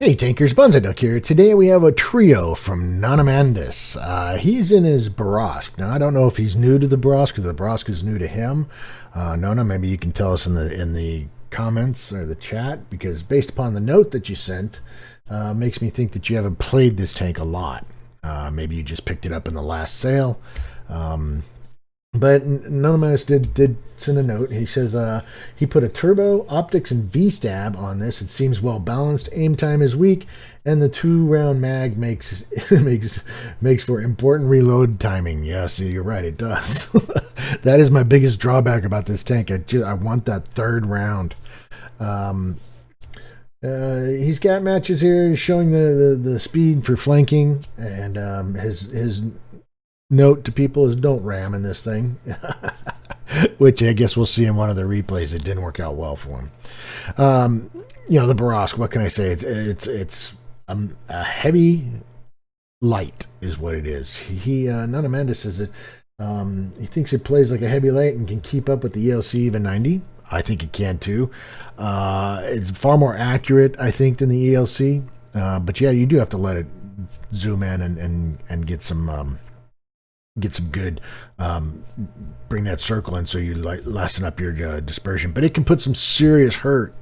Hey Tankers, Duck here. Today we have a trio from Nonamanadus. He's in his Bourrasque. Now I don't know if he's new to the Bourrasque or the Bourrasque is new to him. Nona, maybe you can tell us in the comments or the chat, because based upon the note that you sent, makes me think that you haven't played this tank a lot. Maybe you just picked it up in the last sale. But Nonamanadus did send a note. He says he put a turbo, optics, and V-stab on this. It seems well balanced. Aim time is weak, and the 2-round mag makes for important reload timing. Yes, you're right. It does. That is my biggest drawback about this tank. I want that third round. He's got matches here. He's showing the speed for flanking, and his note to people is don't ram in this thing, which I guess we'll see in one of the replays. It didn't work out well for him. The Bourrasque, what can I say? It's a heavy light is what it is. Nonamanadus says that he thinks it plays like a heavy light and can keep up with the ELC even 90. I think it can too. It's far more accurate, I think, than the ELC. But yeah, you do have to let it zoom in and get some good, bring that circle in so you lessen up your dispersion. But it can put some serious hurt.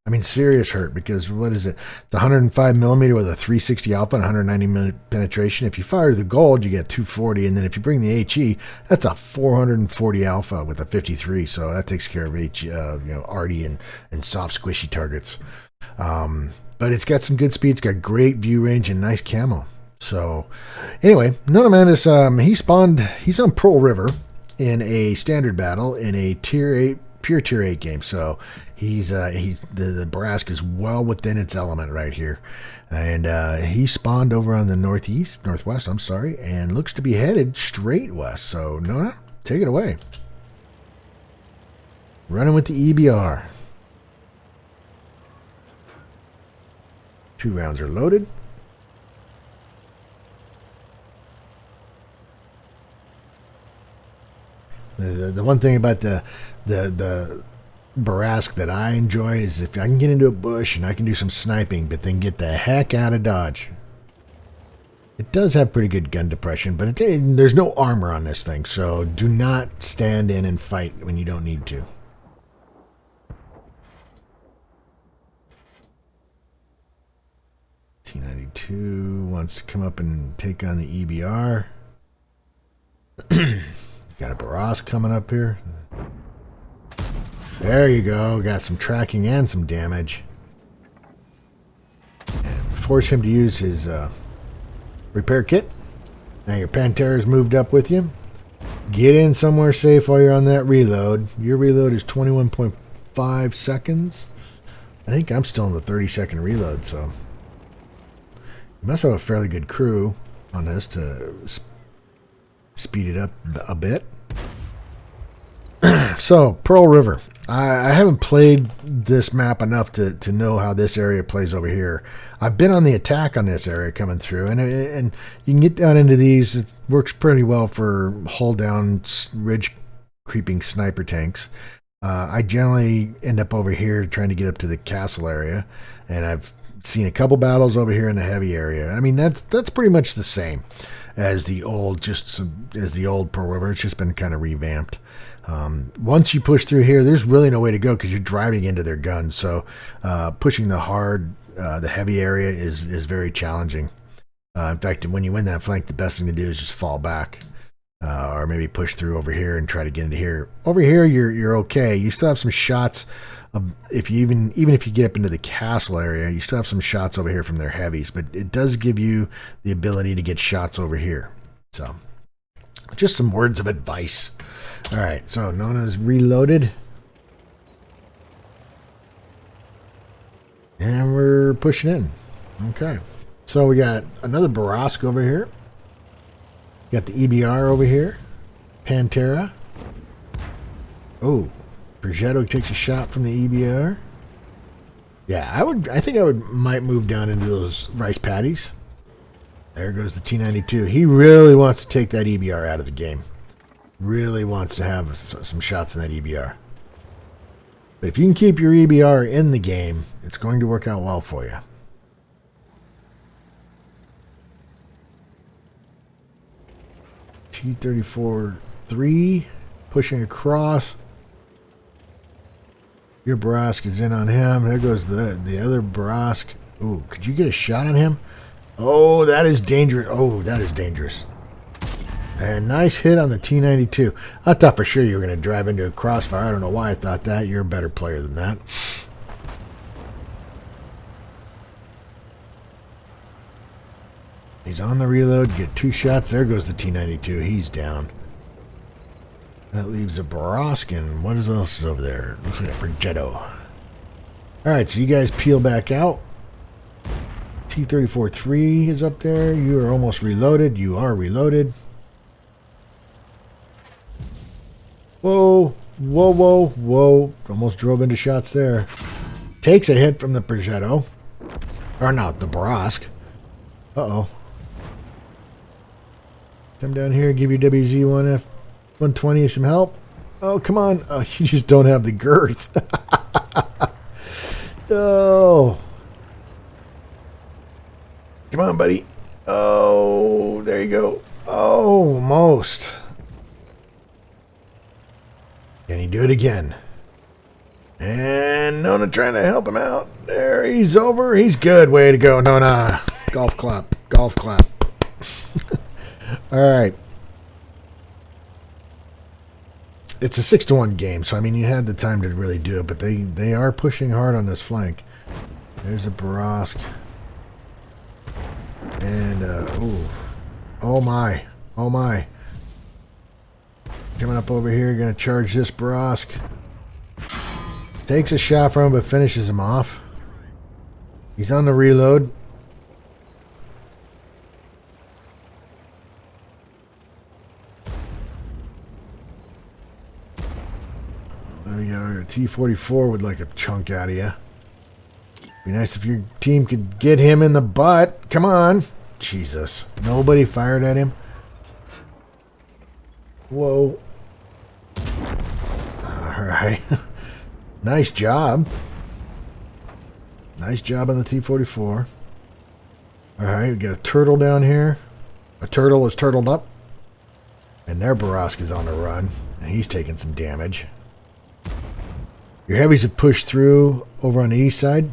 I mean, serious hurt, because what is it? It's 105 millimeter with a 360 alpha and 190 penetration. If you fire the gold, you get 240, and then if you bring the HE, that's a 440 alpha with a 53. So that takes care of arty and soft squishy targets. But it's got some good speed. It's got great view range and nice camo. So, anyway, Nonamanadus, he's on Pearl River in a standard battle in a pure tier 8 game. So the Bourrasque is well within its element right here. And he spawned over on the northwest, and looks to be headed straight west. So, Nona, take it away. Running with the EBR. 2 rounds are loaded. The one thing about the Bourrasque that I enjoy is if I can get into a bush and I can do some sniping, but then get the heck out of dodge. It does have pretty good gun depression, but there's no armor on this thing, so do not stand in and fight when you don't need to. T92 wants to come up and take on the EBR. Got a Bourrasque coming up here. There you go. Got some tracking and some damage. And force him to use his repair kit. Now your Pantera's moved up with you. Get in somewhere safe while you're on that reload. Your reload is 21.5 seconds. I think I'm still in the 30-second reload, so you must have a fairly good crew on this to speed it up a bit. So, Pearl River. I haven't played this map enough to know how this area plays over here. I've been on the attack on this area coming through, and you can get down into these. It works pretty well for hull down, ridge creeping sniper tanks. I generally end up over here trying to get up to the castle area, and I've seen a couple battles over here in the heavy area. I mean, that's pretty much the same as the old Pearl River. It's just been kind of revamped. Once you push through here, there's really no way to go because you're driving into their guns. So pushing the heavy area is very challenging. In fact, when you win that flank, the best thing to do is just fall back, or maybe push through over here and try to get into here. Over here, you're okay. You still have some shots. If you even if you get up into the castle area, you still have some shots over here from their heavies, but it does give you the ability to get shots over here. So, just some words of advice. All right, so Nona's reloaded, and we're pushing in. Okay, so we got another Bourrasque over here. Got the EBR over here, Pantera. Oh. Progetto takes a shot from the EBR. Yeah, I think I might move down into those rice patties. There goes the T92. He really wants to take that EBR out of the game. Really wants to have some shots in that EBR. But if you can keep your EBR in the game, it's going to work out well for you. T-34-3 pushing across. Your Bourrasque is in on him. There goes the other Bourrasque. Ooh, could you get a shot on him? Oh, that is dangerous. Oh, that is dangerous. And nice hit on the T-92. I thought for sure you were going to drive into a crossfire. I don't know why I thought that. You're a better player than that. He's on the reload. Get 2 shots. There goes the T-92. He's down. That leaves a Bourrasque, and what else is over there? Looks like a Progetto. Alright, so you guys peel back out. T-34-3 is up there. You are almost reloaded. You are reloaded. Whoa, whoa, whoa, whoa. Almost drove into shots there. Takes a hit from the Progetto. Or not, the Bourrasque. Uh-oh. Come down here, give your WZ-1F-120 some help. Oh, come on. Oh, you just don't have the girth. Oh. Come on, buddy. Oh, there you go. Oh, almost. Can he do it again? And Nona trying to help him out. There, he's over. He's good. Way to go, Nona. Golf clap. Golf clap. All right. It's a 6-1 game, so I mean you had the time to really do it, but they are pushing hard on this flank. There's a Bourrasque. And oh my. Oh my. Coming up over here, gonna charge this Bourrasque. Takes a shot from him, but finishes him off. He's on the reload. There we go. T-44 would like a chunk out of you. Be nice if your team could get him in the butt. Come on. Jesus. Nobody fired at him. Whoa. Alright. Nice job. Nice job on the T-44. Alright, we got a turtle down here. A turtle is turtled up. And their Bourrasque is on the run. And he's taking some damage. Your heavies have pushed through over on the east side.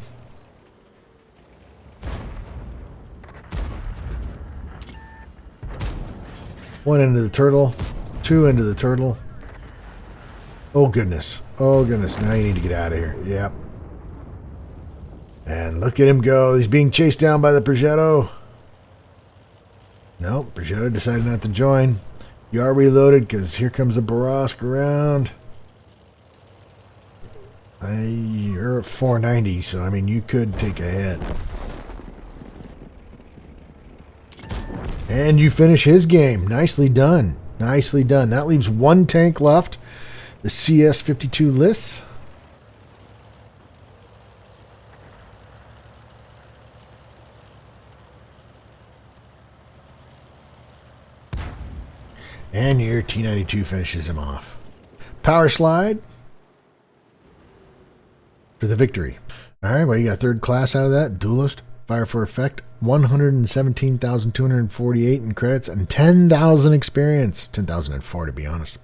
One into the turtle. 2 into the turtle. Oh, goodness. Oh, goodness. Now you need to get out of here. Yep. And look at him go. He's being chased down by the Progetto. Nope. Progetto decided not to join. You are reloaded because here comes the Bourrasque around. You're at 490, so I mean you could take a hit. And you finish his game. Nicely done. Nicely done. That leaves 1 tank left. The CS-52 Lys. And your T-92 finishes him off. Power slide for the victory. All right, well, you got 3rd class out of that. Duelist, fire for effect, 117,248 in credits, and 10,000 experience. 10,004 to be honest.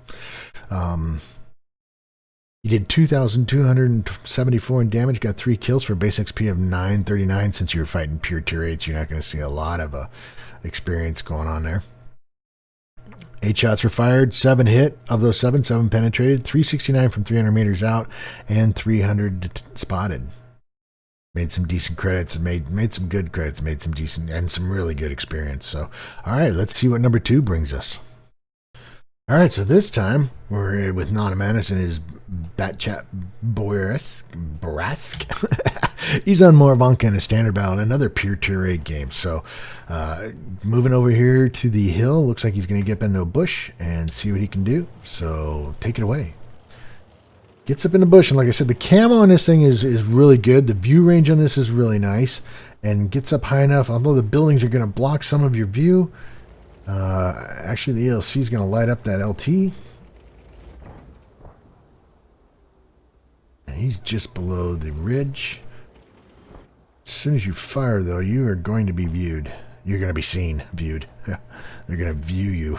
You did 2,274 in damage, got 3 kills for a base XP of 939. Since you're fighting pure tier 8s, you're not going to see a lot of experience going on there. 8 shots were fired, 7 hit. Of those 7 penetrated, 369 from 300 meters out, and 300 spotted. Made some decent credits, made some good credits, made some decent and some really good experience. So, all right, let's see what number 2 brings us. All right, so this time we're with Nonamanadus and his Batchat Bourrasque. He's on Moravanka in a standard battle, another pure tier 8 game. So, moving over here to the hill, looks like he's going to get up into a bush and see what he can do. So, take it away. Gets up in the bush, and like I said, the camo on this thing is really good. The view range on this is really nice, and gets up high enough. Although the buildings are going to block some of your view, actually the ELC is going to light up that LT. And he's just below the ridge. As soon as you fire, though, you are going to be viewed. You're going to be seen, viewed. They're going to view you.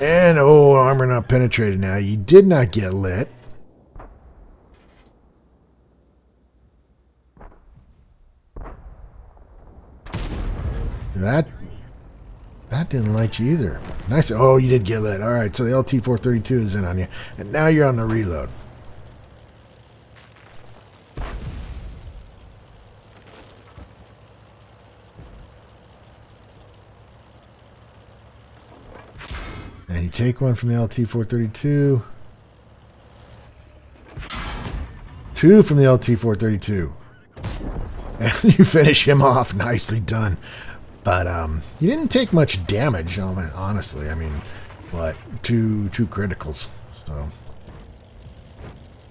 And, oh, armor not penetrated now. You did not get lit. That didn't light you either. Nice. Oh, you did get lit. All right, so the LT-432 is in on you. And now you're on the reload. And you take one from the LT-432. Two from the LT-432. And you finish him off. Nicely done. But you didn't take much damage, honestly. I mean, what? Two criticals. So,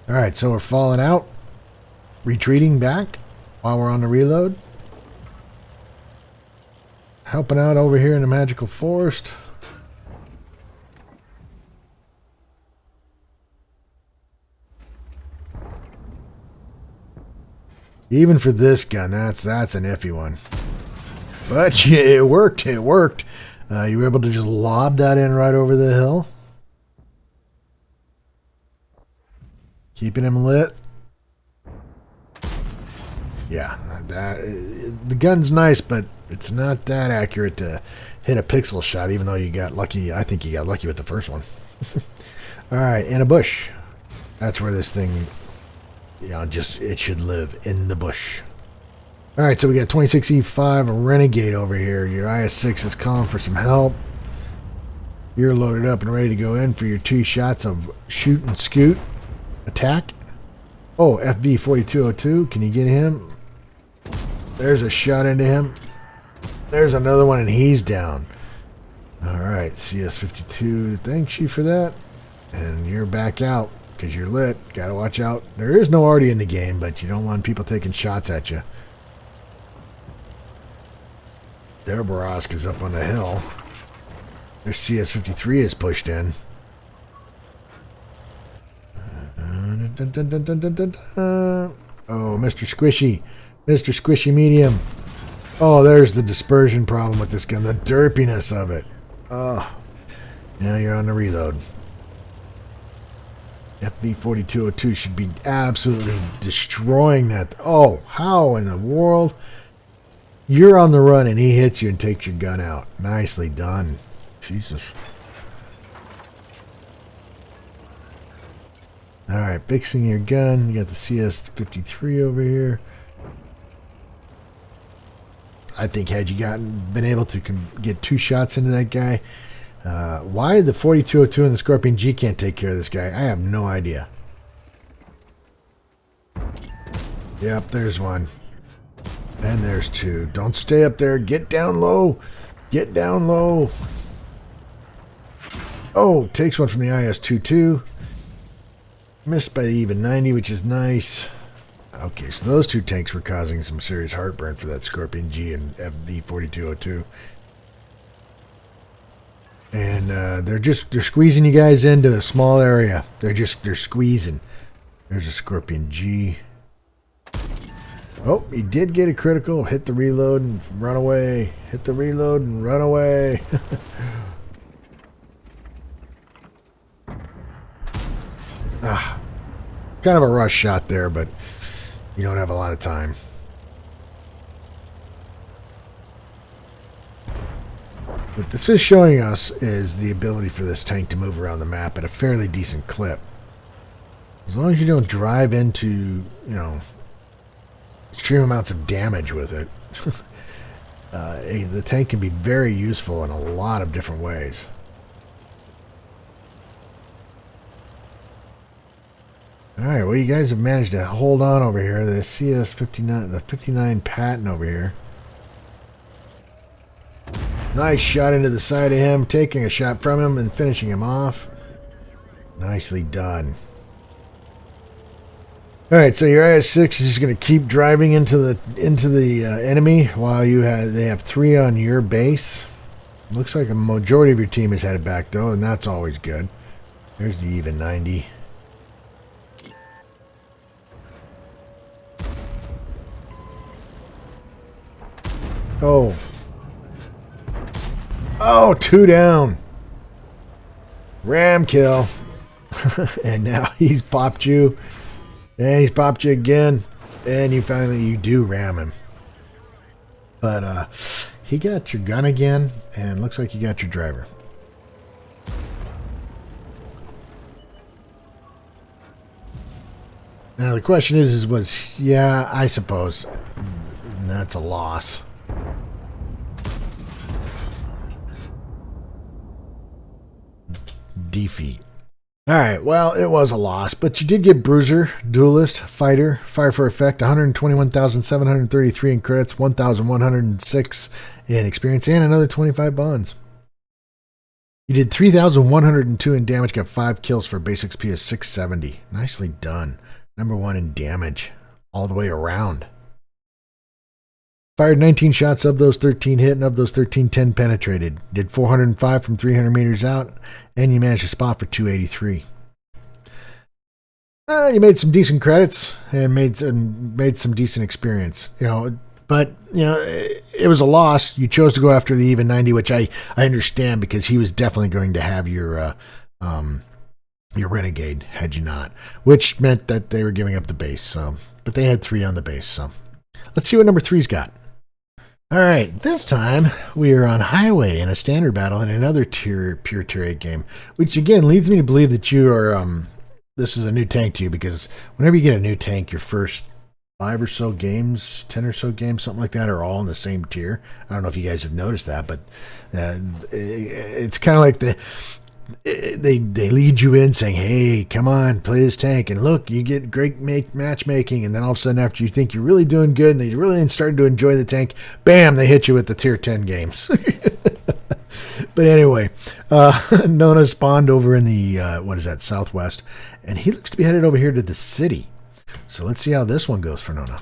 all right. So we're falling out, retreating back while we're on the reload. Helping out over here in the magical forest. Even for this gun, that's an iffy one. But yeah, it worked. It worked. You were able to just lob that in right over the hill. Keeping him lit. Yeah, the gun's nice, but it's not that accurate to hit a pixel shot, even though you got lucky. I think you got lucky with the first one. All right, in a bush. That's where this thing, it should live, in the bush. All right, so we got 26E5 Renegade over here. Your IS-6 is calling for some help. You're loaded up and ready to go in for your 2 shots of shoot and scoot attack. Oh, FV-4202. Can you get him? There's a shot into him. There's another one, and he's down. All right, CS-52. Thanks you for that. And you're back out because you're lit. Got to watch out. There is no arty in the game, but you don't want people taking shots at you. Their Bourrasque is up on the hill. Their CS-53 is pushed in. Oh, Mr. Squishy. Mr. Squishy Medium. Oh, there's the dispersion problem with this gun. The derpiness of it. Oh. Now you're on the reload. FV-4202 should be absolutely destroying that. Oh, how in the world? You're on the run and he hits you and takes your gun out. Nicely done. Jesus. Alright, fixing your gun. You got the CS-53 over here. I think had you been able to get 2 shots into that guy. Why the 4202 and the Scorpion G can't take care of this guy, I have no idea. Yep, there's one. And there's 2. Don't stay up there. Get down low. Get down low. Oh, takes one from the IS-22. Missed by the even 90, which is nice. Okay, so those 2 tanks were causing some serious heartburn for that Scorpion G and FV-4202. And they're squeezing you guys into a small area. They're squeezing. There's a Scorpion G. Oh, he did get a critical. Hit the reload and run away. Hit the reload and run away. Kind of a rush shot there, but you don't have a lot of time. What this is showing us is the ability for this tank to move around the map at a fairly decent clip. As long as you don't drive into, extreme amounts of damage with it. The tank can be very useful in a lot of different ways. Alright, well you guys have managed to hold on over here. The CS-59, the 59 Patton over here. Nice shot into the side of him, taking a shot from him and finishing him off. Nicely done. Alright, so your IS-6 is just going to keep driving into the enemy while they have 3 on your base. Looks like a majority of your team is headed back though, and that's always good. There's the even 90. Oh. Oh, 2 down. Ram kill. And now he's popped you. And he's popped you again. And you do ram him. But he got your gun again. And looks like he got your driver. Now the question was, yeah, I suppose that's a loss. Defeat. Alright, well, it was a loss, but you did get Bruiser, Duelist, Fighter, Fire for Effect, 121,733 in credits, 1,106 in experience, and another 25 bonds. You did 3,102 in damage, got 5 kills for a base XP of 670. Nicely done. Number 1 in damage, all the way around. Fired 19 shots, of those 13 hit, and of those 13, 10 penetrated. Did 405 from 300 meters out, and you managed to spot for 283. You made some decent credits and made some decent experience, But it was a loss. You chose to go after the even 90, which I understand because he was definitely going to have your Renegade had you not, which meant that they were giving up the base. So, but they had 3 on the base. So, let's see what number 3's got. All right, this time we are on Highway in a standard battle in another pure tier 8 game, which again leads me to believe that you are. This is a new tank to you because whenever you get a new tank, your first 5 or so games, 10 or so games, something like that, are all in the same tier. I don't know if you guys have noticed that, but it's kind of like they lead you in saying, hey, come on, play this tank, and look, you get great matchmaking, and then all of a sudden after you think you're really doing good and you're really starting to enjoy the tank, bam, they hit you with the tier 10 games. But anyway, Nona spawned over in the southwest, and he looks to be headed over here to the city. So let's see how this one goes for Nona.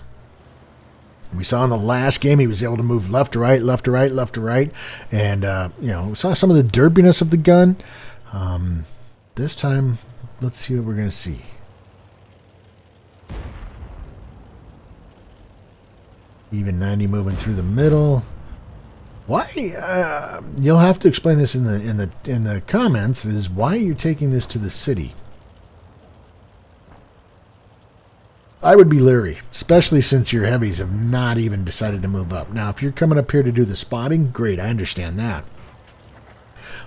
We saw in the last game he was able to move left to right, left to right, left to right, and we saw some of the derpiness of the gun. This time, let's see what we're going to see. Even 90 moving through the middle. Why? You'll have to explain this in the comments. Is why you're taking this to the city. I would be leery, especially since your heavies have not even decided to move up. Now, if you're coming up here to do the spotting, great, I understand that.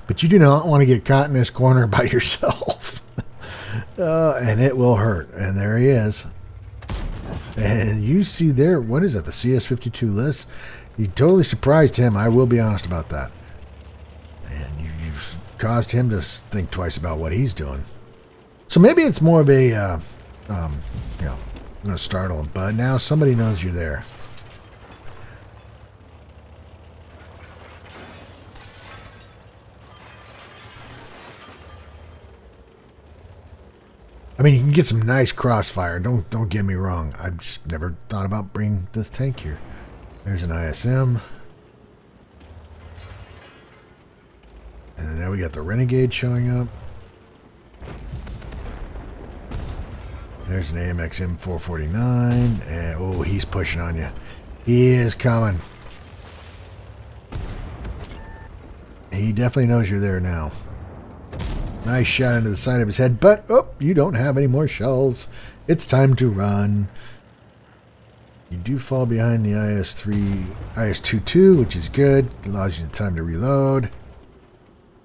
But you do not want to get caught in this corner by yourself. And it will hurt. And there he is. And you see there, what is that, the CS52 list? You totally surprised him, I will be honest about that. And you've caused him to think twice about what he's doing. So maybe it's more of a, I'm going to startle him, but now somebody knows you're there. I mean, you can get some nice crossfire. Don't get me wrong. I've just never thought about bringing this tank here. There's an ISM. And now we got the Renegade showing up. There's an AMX M449. And, oh, he's pushing on you. He is coming. He definitely knows you're there now. Nice shot into the side of his head, but, oh, you don't have any more shells. It's time to run. You do fall behind the IS-22, which is good. Allows you the time to reload.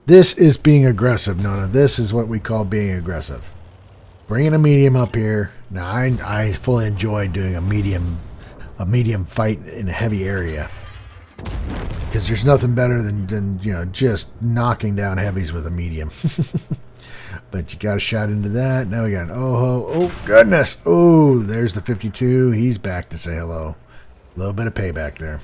This is being aggressive, Nona. This is what we call being aggressive. Bringing a medium up here. Now, I fully enjoy doing a medium fight in a heavy area. Because there's nothing better than just knocking down heavies with a medium. But you got a shot into that. Now we got an oh goodness. Oh, there's the 52. He's back to say hello. A little bit of payback there.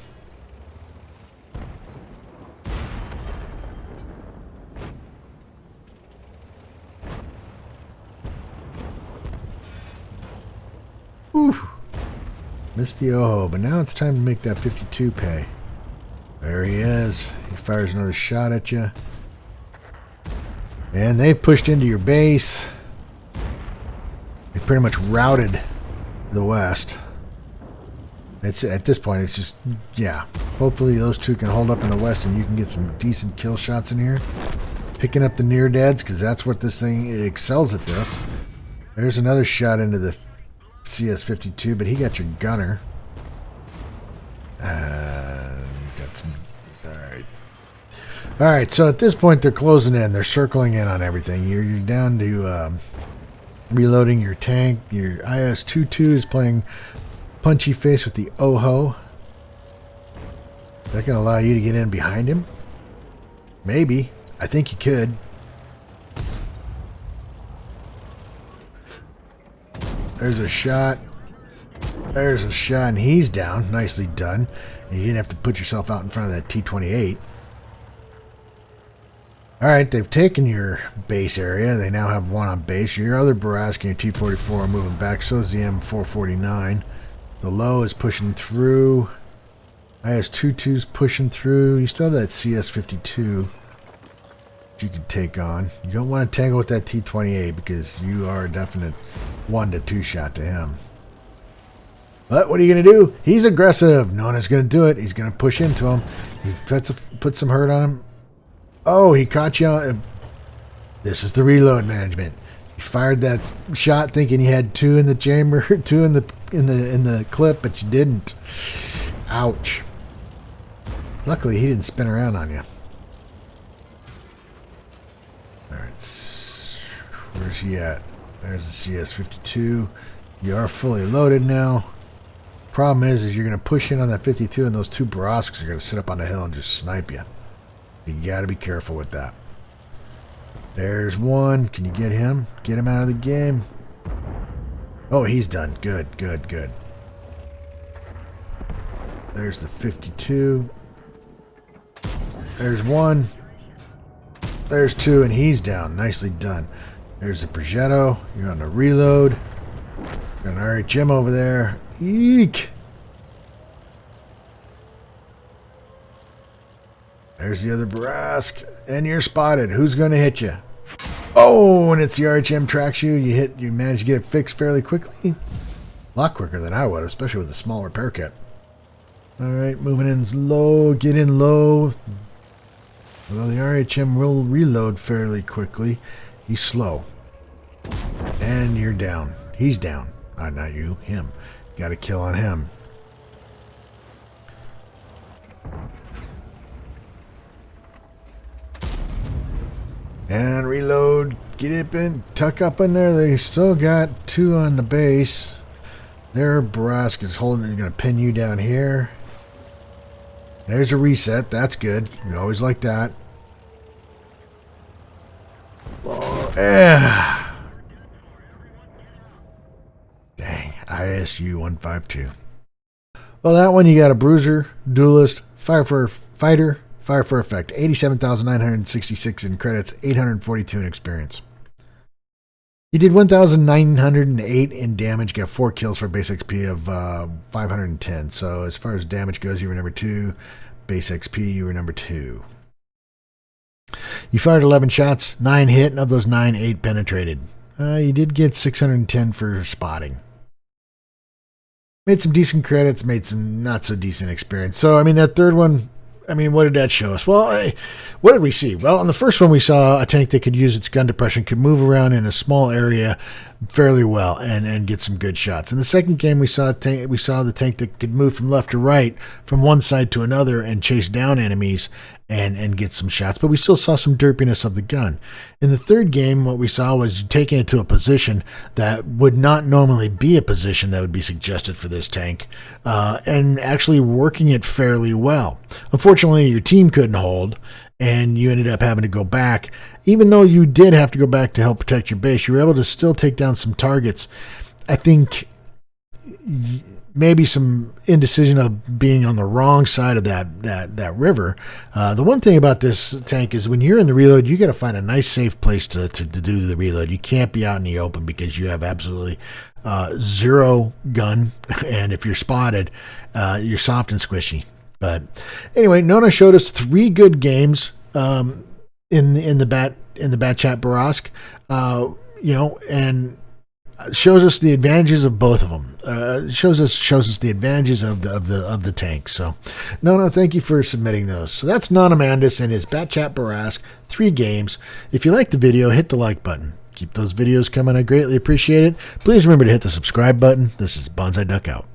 Whew. Missed the but now it's time to make that 52 pay. There he is. He fires another shot at you. And they've pushed into your base. They pretty much routed the west. It's at this point, it's just, yeah. Hopefully those two can hold up in the west and you can get some decent kill shots in here. picking up the near deads because that's what this thing excels at. This. There's another shot into the CS-52, but he got your gunner. Got some. All right. So at this point, they're closing in. They're circling in on everything. You're down to reloading your tank. Your IS-22 is playing punchy face with the OHO. Is that going to allow you to get in behind him? Maybe. I think you could. There's a shot. There's a shot, and he's down. Nicely done. And you didn't have to put yourself out in front of that T-28. All right, they've taken your base area. They now have one on base. Your other Bourrasque and your T-44 are moving back. So is the M449. The low is pushing through. IS-22's pushing through. You still have that CS-52 that you could take on. You don't want to tangle with that T-28 because you are a definite 1 to 2 shot to him. But what are you going to do? He's aggressive. Nona's going to do it. He's going to push into him. He puts some hurt on him. Oh, he caught you on. This is the reload management. He fired that shot thinking he had 2 in the chamber, 2 in the clip, but you didn't. Ouch. Luckily, he didn't spin around on you. All right, where's he at? There's the CS-52. You are fully loaded now. Problem is you're going to push in on that 52, and those 2 Bourrasques are going to sit up on the hill and just snipe you. You got to be careful with that. There's one. Can you get him? Get him out of the game. Oh, he's done. Good, good, good. There's the 52. There's one. There's 2, and he's down. Nicely done. There's the Progetto. You're on the reload. Got an RHM over there. Eek! There's the other Bourrasque. And you're spotted. Who's going to hit you? Oh, and it's the RHM tracks you. You manage to get it fixed fairly quickly. A lot quicker than I would, especially with a small repair kit. Alright, moving in low. Get in low. Well, the RHM will reload fairly quickly. He's slow. And you're down. He's down. Not you. Him. Got a kill on him. And reload. Get it in. Tuck up in there. They still got 2 on the base. Their Bourrasque is holding. They're going to pin you down here. There's a reset. That's good. We always like that. Oh, dang. ISU 152. Well, that one you got a bruiser, duelist, fire for fighter, fire for effect. 87,966 in credits, 842 in experience. You did 1,908 in damage, got 4 kills for a base XP of 510. So as far as damage goes, you were number 2. Base XP, you were number 2. You fired 11 shots, 9 hit, and of those 9, 8 penetrated. You did get 610 for spotting. Made some decent credits, made some not so decent experience. So, I mean, that third one, I mean, what did that show us? Well, what did we see? Well, on the first one, we saw a tank that could use its gun depression, could move around in a small area fairly well and get some good shots. In the second game, we saw the tank that could move from left to right, from one side to another, and chase down enemies and get some shots. But we still saw some derpiness of the gun. In the third game, what we saw was taking it to a position that would not normally be a position that would be suggested for this tank, and actually working it fairly well. Unfortunately, your team couldn't hold, and you ended up having to go back. Even though you did have to go back to help protect your base, you were able to still take down some targets. I think maybe some indecision of being on the wrong side of that river. The one thing about this tank is when you're in the reload, you got to find a nice safe place to do the reload. You can't be out in the open because you have absolutely zero gun, and if you're spotted, you're soft and squishy. But anyway, Nona showed us 3 good games in the bat chat Bourrasque, and shows us the advantages of both of them. Shows us the advantages of the tank. So, no, thank you for submitting those. So that's Nonamanadus and his Bat Chat Bourrasque, 3 games. If you like the video, hit the like button. Keep those videos coming. I greatly appreciate it. Please remember to hit the subscribe button. This is Bonsai Duck out.